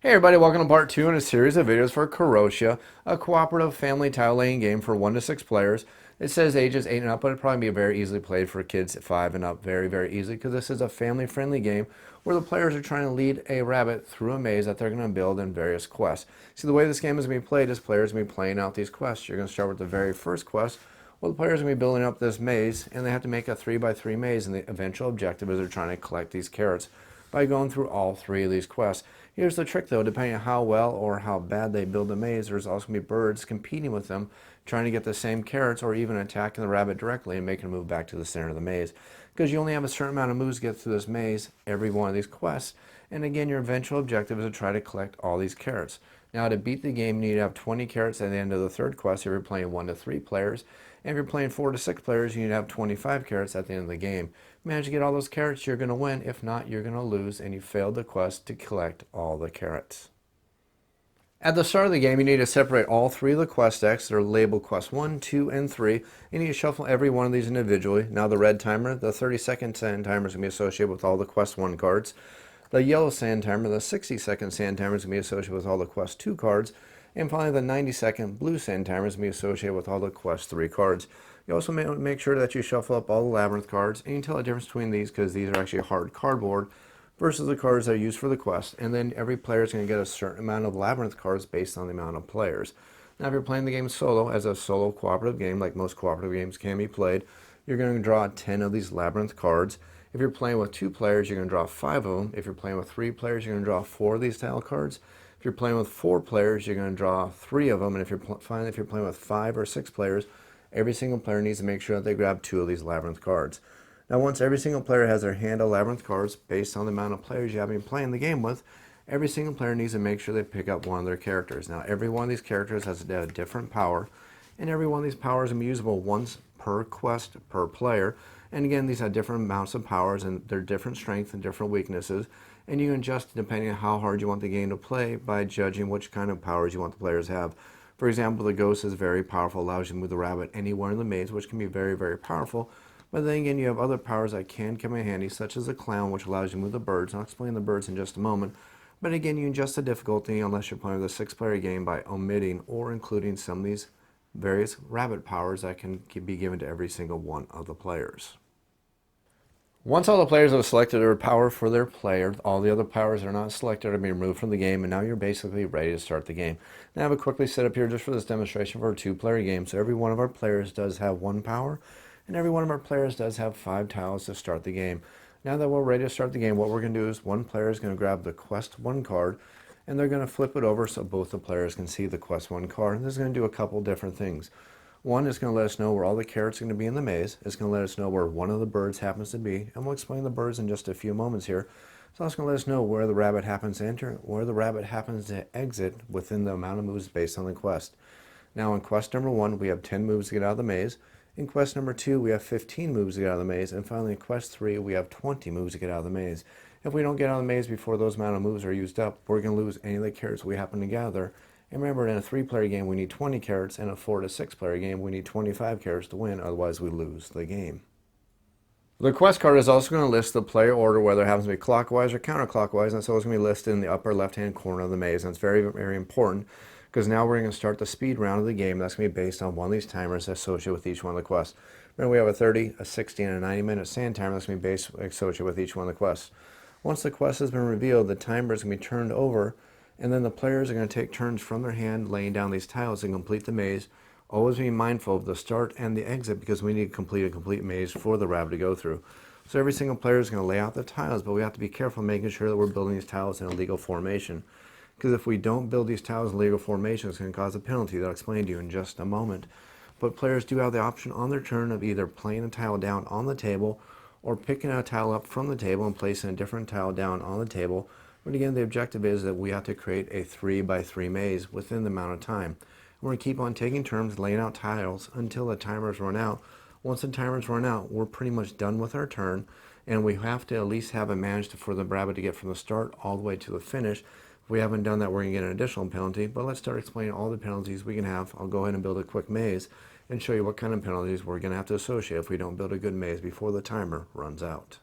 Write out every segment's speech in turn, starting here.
Hey everybody, welcome to part 2 in a series of videos for Carrotia, a cooperative family tile laying game for 1 to 6 players. It says ages 8 and up, but it'll probably be very easily played for kids 5 and up, very easily, because this is a family-friendly game where the players are trying to lead a rabbit through a maze that they're going to build in various quests. See, the way this game is going to be played is players are going to be playing out these quests. You're going to start with the very first quest, well, the players are going to be building up this maze, and they have to make a 3x3 maze, and the eventual objective is they're trying to collect these carrots by going through all 3 of these quests. Here's the trick though, depending on how well or how bad they build the maze, there's also going to be birds competing with them, trying to get the same carrots or even attacking the rabbit directly and making them move back to the center of the maze. Because you only have a certain amount of moves to get through this maze, every one of these quests, and again your eventual objective is to try to collect all these carrots. Now to beat the game you need to have 20 carrots at the end of the third quest if you're playing 1 to 3 players, and if you're playing 4 to 6 players you need to have 25 carrots at the end of the game. Manage to get all those carrots, you're going to win. If not, you're going to lose, and you failed the quest to collect all the carrots. At the start of the game, you need to separate all 3 of the quest decks. They're labeled quest 1, 2, and 3. You need to shuffle every one of these individually. Now the red timer, the 30-second sand timer is going to be associated with all the quest 1 cards. The yellow sand timer, the 60-second sand timer is going to be associated with all the quest 2 cards. And finally, the 90-second blue sand timer is going to be associated with all the quest 3 cards. You also make sure that you shuffle up all the labyrinth cards, and you can tell the difference between these because these are actually hard cardboard versus the cards that are used for the quest. And then every player is going to get a certain amount of labyrinth cards based on the amount of players. Now if you're playing the game solo, as a solo cooperative game, like most cooperative games can be played, you're going to draw 10 of these labyrinth cards. If you're playing with 2 players, you're going to draw 5 of them. If you're playing with 3 players, you're going to draw 4 of these tile cards. If you're playing with 4 players, you're going to draw 3 of them. And if you're playing with 5 or 6 players, every single player needs to make sure that they grab 2 of these labyrinth cards. Now once every single player has their hand of labyrinth cards, based on the amount of players you have been playing the game with, every single player needs to make sure they pick up one of their characters. Now every one of these characters has a different power, and every one of these powers is usable once per quest per player. And again, these have different amounts of powers, and they're different strengths and different weaknesses, and you can adjust depending on how hard you want the game to play by judging which kind of powers you want the players to have. For example, the ghost is very powerful, allows you to move the rabbit anywhere in the maze, which can be very powerful. But then again, you have other powers that can come in handy, such as the clown, which allows you to move the birds. I'll explain the birds in just a moment. But again, you can adjust the difficulty unless you're playing with a 6-player game by omitting or including some of these various rabbit powers that can be given to every single one of the players. Once all the players have selected their power for their player, all the other powers that are not selected are being removed from the game, and now you're basically ready to start the game. Now I have a quickly set up here just for this demonstration for a 2-player game. So every one of our players does have 1 power, and every one of our players does have 5 tiles to start the game. Now that we're ready to start the game, what we're going to do is one player is going to grab the quest 1 card, and they're going to flip it over so both the players can see the quest 1 card. And this is going to do a couple different things. One is going to let us know where all the carrots are going to be in the maze. It's going to let us know where one of the birds happens to be. And we'll explain the birds in just a few moments here. So it's going to let us know where the rabbit happens to enter, where the rabbit happens to exit within the amount of moves based on the quest. Now in quest number 1, we have 10 moves to get out of the maze. In quest number 2, we have 15 moves to get out of the maze. And finally in quest 3, we have 20 moves to get out of the maze. If we don't get out of the maze before those amount of moves are used up, we're going to lose any of the carrots we happen to gather. And remember, in a 3-player game, we need 20 carrots, and a 4 to 6-player game, we need 25 carrots to win, otherwise we lose the game. The quest card is also going to list the player order, whether it happens to be clockwise or counterclockwise, and so it's going to be listed in the upper left-hand corner of the maze, and it's very important, because now we're going to start the speed round of the game. That's going to be based on one of these timers associated with each one of the quests. Remember, we have a 30, a 60, and a 90-minute sand timer that's going to be associated with each one of the quests. Once the quest has been revealed, the timer is going to be turned over, and then the players are going to take turns from their hand laying down these tiles to complete the maze. Always be mindful of the start and the exit because we need to complete a complete maze for the rabbit to go through. So every single player is going to lay out the tiles, but we have to be careful making sure that we're building these tiles in a legal formation. Because if we don't build these tiles in legal formation, it's going to cause a penalty that I'll explain to you in just a moment. But players do have the option on their turn of either playing a tile down on the table or picking a tile up from the table and placing a different tile down on the table. But again, the objective is that we have to create a 3x3 maze within the amount of time. We're going to keep on taking turns, laying out tiles until the timers run out. Once the timers run out, we're pretty much done with our turn, and we have to at least have it managed for the rabbit to get from the start all the way to the finish. If we haven't done that, we're going to get an additional penalty, but let's start explaining all the penalties we can have. I'll go ahead and build a quick maze and show you what kind of penalties we're going to have to associate if we don't build a good maze before the timer runs out.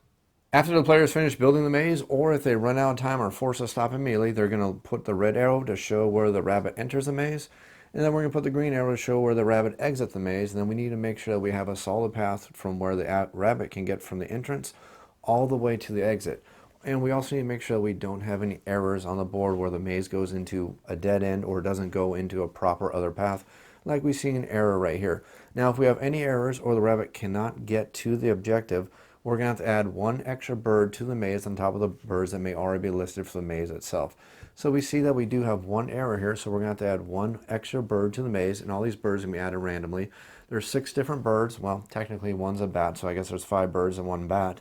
After the players finish building the maze, or if they run out of time or are forced to stop immediately, they're going to put the red arrow to show where the rabbit enters the maze. And then we're going to put the green arrow to show where the rabbit exits the maze. And then we need to make sure that we have a solid path from where the rabbit can get from the entrance all the way to the exit. And we also need to make sure that we don't have any errors on the board where the maze goes into a dead end or doesn't go into a proper other path, like we see an error right here. Now, if we have any errors or the rabbit cannot get to the objective, we're going to have to add one extra bird to the maze on top of the birds that may already be listed for the maze itself. So we see that we do have one error here, so we're going to have to add one extra bird to the maze, and all these birds are going to be added randomly. There's 6 different birds. Well, technically one's a bat, so I guess there's 5 birds and 1 bat.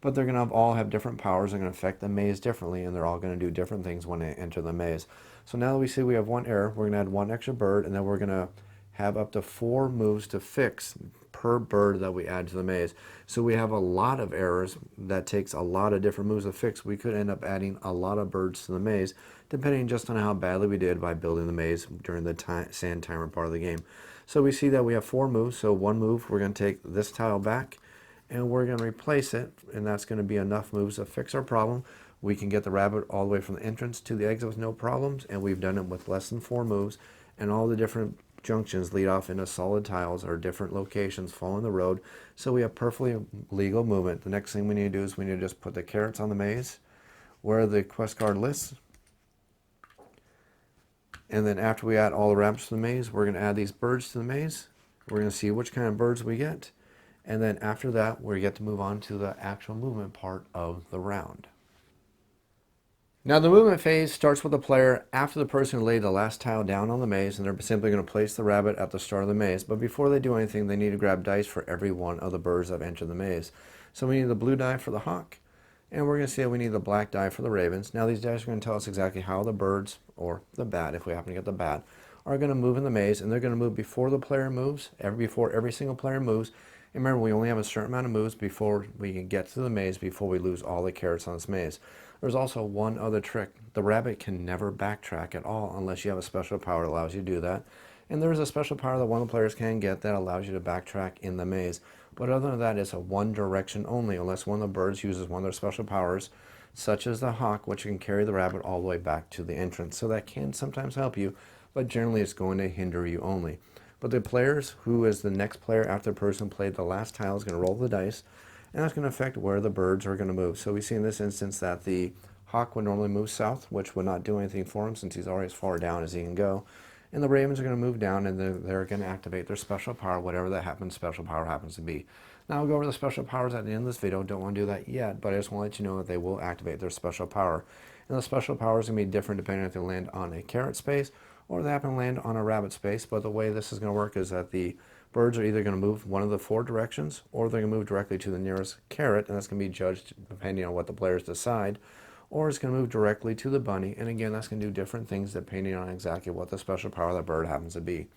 But they're going to all have different powers. They're going to affect the maze differently, and they're all going to do different things when they enter the maze. So now that we see we have one error, we're going to add one extra bird, and then we're going to have up to 4 moves to fix per bird that we add to the maze. So we have a lot of errors that takes a lot of different moves to fix. We could end up adding a lot of birds to the maze, depending just on how badly we did by building the maze during the sand timer part of the game. So we see that we have 4 moves. So one move, we're going to take this tile back, and we're going to replace it, and that's going to be enough moves to fix our problem. We can get the rabbit all the way from the entrance to the exit with no problems, and we've done it with less than 4 moves, and all the different junctions lead off into solid tiles or different locations following the road, so we have perfectly legal movement. The next thing we need to do is we need to just put the carrots on the maze where the quest card lists, and then after we add all the rabbits to the maze, we're going to add these birds to the maze. We're going to see which kind of birds we get, and then after that we get to move on to the actual movement part of the round. Now the movement phase starts with the player after the person laid the last tile down on the maze, and they're simply going to place the rabbit at the start of the maze. But before they do anything, they need to grab dice for every one of the birds that have entered the maze. So we need the blue die for the hawk, and we're going to see that we need the black die for the ravens. Now these dice are going to tell us exactly how the birds, or the bat if we happen to get the bat, are going to move in the maze, and they're going to move before the player moves, before every single player moves. And remember, we only have a certain amount of moves before we can get to the maze, before we lose all the carrots on this maze. There's also one other trick. The rabbit can never backtrack at all unless you have a special power that allows you to do that. And there is a special power that one of the players can get that allows you to backtrack in the maze. But other than that, it's a one direction only, unless one of the birds uses one of their special powers, such as the hawk, which can carry the rabbit all the way back to the entrance. So that can sometimes help you, but generally it's going to hinder you only. But the players, who is the next player after the person played the last tile, is going to roll the dice, and that's going to affect where the birds are going to move. So we see in this instance that the hawk would normally move south, which would not do anything for him since he's already as far down as he can go. And the ravens are going to move down, and they're going to activate their special power, whatever that special power happens to be. Now I'll go over the special powers at the end of this video. Don't want to do that yet, but I just want to let you know that they will activate their special power. And the special power is going to be different depending on if they land on a carrot space or they happen to land on a rabbit space. But the way this is going to work is that the birds are either going to move one of the 4 directions, or they're going to move directly to the nearest carrot, and that's going to be judged depending on what the players decide, or it's going to move directly to the bunny, and again, that's going to do different things depending on exactly what the special power of the bird happens to be.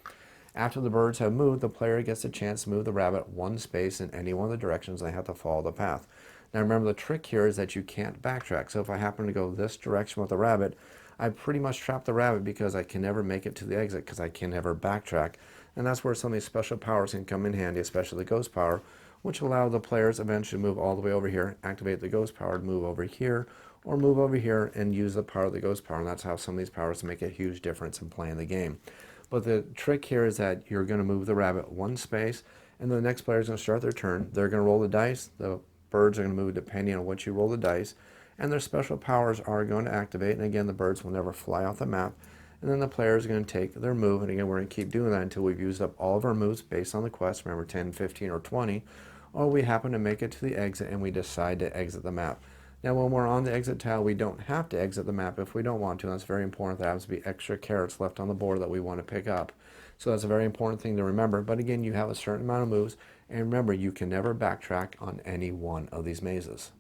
After the birds have moved, the player gets a chance to move the rabbit 1 space in any one of the directions, and they have to follow the path. Now remember, the trick here is that you can't backtrack. So if I happen to go this direction with the rabbit, I pretty much trap the rabbit because I can never make it to the exit because I can never backtrack. And that's where some of these special powers can come in handy, especially the ghost power, which allow the players eventually to move all the way over here, activate the ghost power to move over here, or move over here and use the power of the ghost power. And that's how some of these powers make a huge difference in playing the game. But the trick here is that you're going to move the rabbit 1 space, and the next player is going to start their turn. They're going to roll the dice. The birds are going to move depending on what you roll the dice, and their special powers are going to activate. And again, the birds will never fly off the map. And then the player is going to take their move, and again, we're going to keep doing that until we've used up all of our moves based on the quest, remember 10, 15, or 20, or we happen to make it to the exit and we decide to exit the map. Now when we're on the exit tile, we don't have to exit the map if we don't want to. That's very important. There happens to be extra carrots left on the board that we want to pick up. So that's a very important thing to remember. But again, you have a certain amount of moves, and remember, you can never backtrack on any one of these mazes.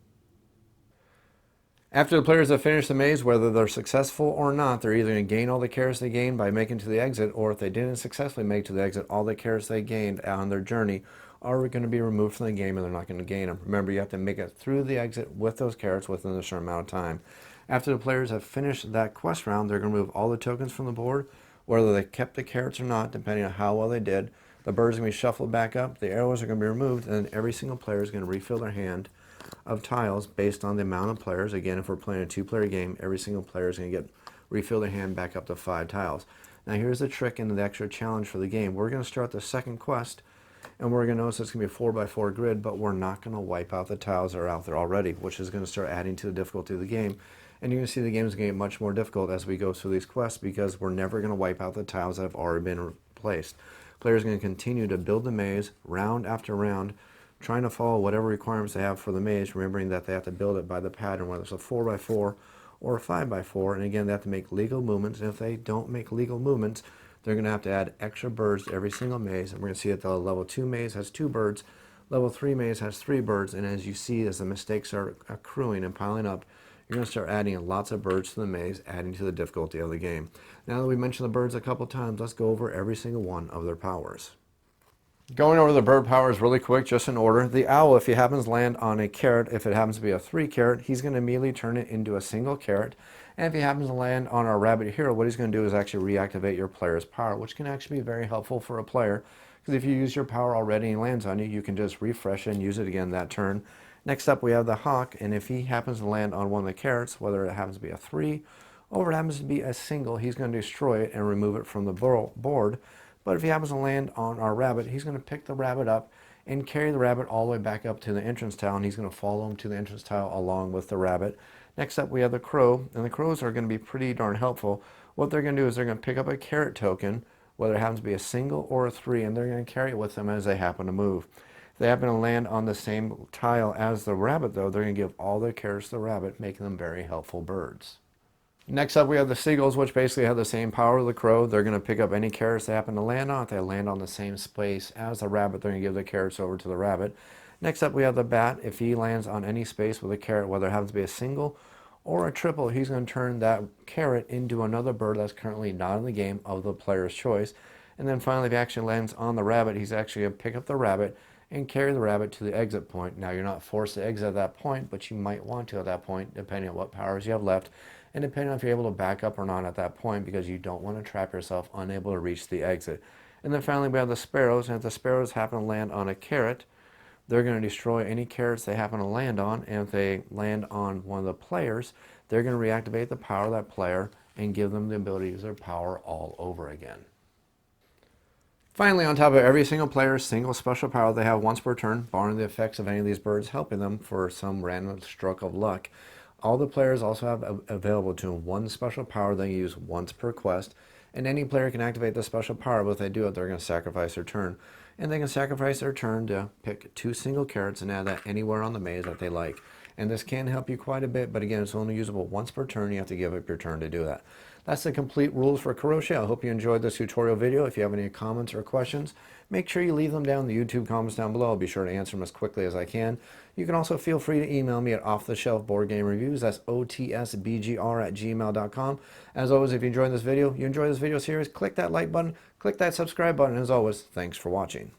After the players have finished the maze, whether they're successful or not, they're either going to gain all the carrots they gained by making it to the exit, or if they didn't successfully make it to the exit, all the carrots they gained on their journey are going to be removed from the game, and they're not going to gain them. Remember, you have to make it through the exit with those carrots within a certain amount of time. After the players have finished that quest round, they're going to remove all the tokens from the board, whether they kept the carrots or not, depending on how well they did. The birds are going to be shuffled back up, the arrows are going to be removed, and then every single player is going to refill their hand of tiles based on the amount of players. Again, if we're playing a 2-player game, every single player is going to refill their hand back up to 5 tiles. Now here's the trick and the extra challenge for the game. We're going to start the second quest, and we're going to notice it's going to be a 4x4 grid, but we're not going to wipe out the tiles that are out there already, which is going to start adding to the difficulty of the game. And you're going to see the game is going to get much more difficult as we go through these quests, because we're never going to wipe out the tiles that have already been placed. Players are going to continue to build the maze round after round, trying to follow whatever requirements they have for the maze, remembering that they have to build it by the pattern, whether it's a 4x4 or a 5x4. And again, they have to make legal movements, and if they don't make legal movements, they're going to have to add extra birds to every single maze. And we're going to see that the level 2 maze has 2 birds, level 3 maze has 3 birds, and as you see, as the mistakes are accruing and piling up, you're going to start adding lots of birds to the maze, adding to the difficulty of the game. Now that we mentioned the birds a couple times, let's go over every single one of their powers. Going over the bird powers really quick, just in order. The owl, if he happens to land on a carrot, if it happens to be a 3 carrot, he's going to immediately turn it into a single carrot. And if he happens to land on our rabbit hero, what he's going to do is actually reactivate your player's power, which can actually be very helpful for a player, because if you use your power already and he lands on you, you can just refresh it and use it again that turn. Next up, we have the hawk, and if he happens to land on one of the carrots, whether it happens to be a 3 or it happens to be a single, he's going to destroy it and remove it from the board. But if he happens to land on our rabbit, he's going to pick the rabbit up and carry the rabbit all the way back up to the entrance tile, and he's going to follow him to the entrance tile along with the rabbit. Next up, we have the crow, and the crows are going to be pretty darn helpful. What they're going to do is they're going to pick up a carrot token, whether it happens to be a single or a 3, and they're going to carry it with them as they happen to move. If they happen to land on the same tile as the rabbit, though, they're going to give all their carrots to the rabbit, making them very helpful birds. Next up, we have the seagulls, which basically have the same power of the crow. They're going to pick up any carrots they happen to land on. If they land on the same space as the rabbit, they're going to give the carrots over to the rabbit. Next up, we have the bat. If he lands on any space with a carrot, whether it happens to be a single or a triple, he's going to turn that carrot into another bird that's currently not in the game of the player's choice. And then finally, if he actually lands on the rabbit, he's actually going to pick up the rabbit and carry the rabbit to the exit point. Now, you're not forced to exit at that point, but you might want to at that point, depending on what powers you have left, and depending on if you're able to back up or not at that point, because you don't want to trap yourself unable to reach the exit. And then finally, we have the sparrows, and if the sparrows happen to land on a carrot, they're going to destroy any carrots they happen to land on, and if they land on one of the players, they're going to reactivate the power of that player and give them the ability to use their power all over again. Finally, on top of every single player's single special power they have once per turn, barring the effects of any of these birds helping them for some random stroke of luck, all the players also have available to them one special power they use once per quest, and any player can activate the special power, but if they do it, they're going to sacrifice their turn. And they can sacrifice their turn to pick 2 single carrots and add that anywhere on the maze that they like. And this can help you quite a bit, but again, it's only usable once per turn. You have to give up your turn to do that. That's the complete rules for Carrotia. I hope you enjoyed this tutorial video. If you have any comments or questions, make sure you leave them down in the YouTube comments down below. I'll be sure to answer them as quickly as I can. You can also feel free to email me at offtheshelfboardgamereviews. That's otsbgr@gmail.com. As always, if you enjoyed this video series, click that like button, click that subscribe button. As always, thanks for watching.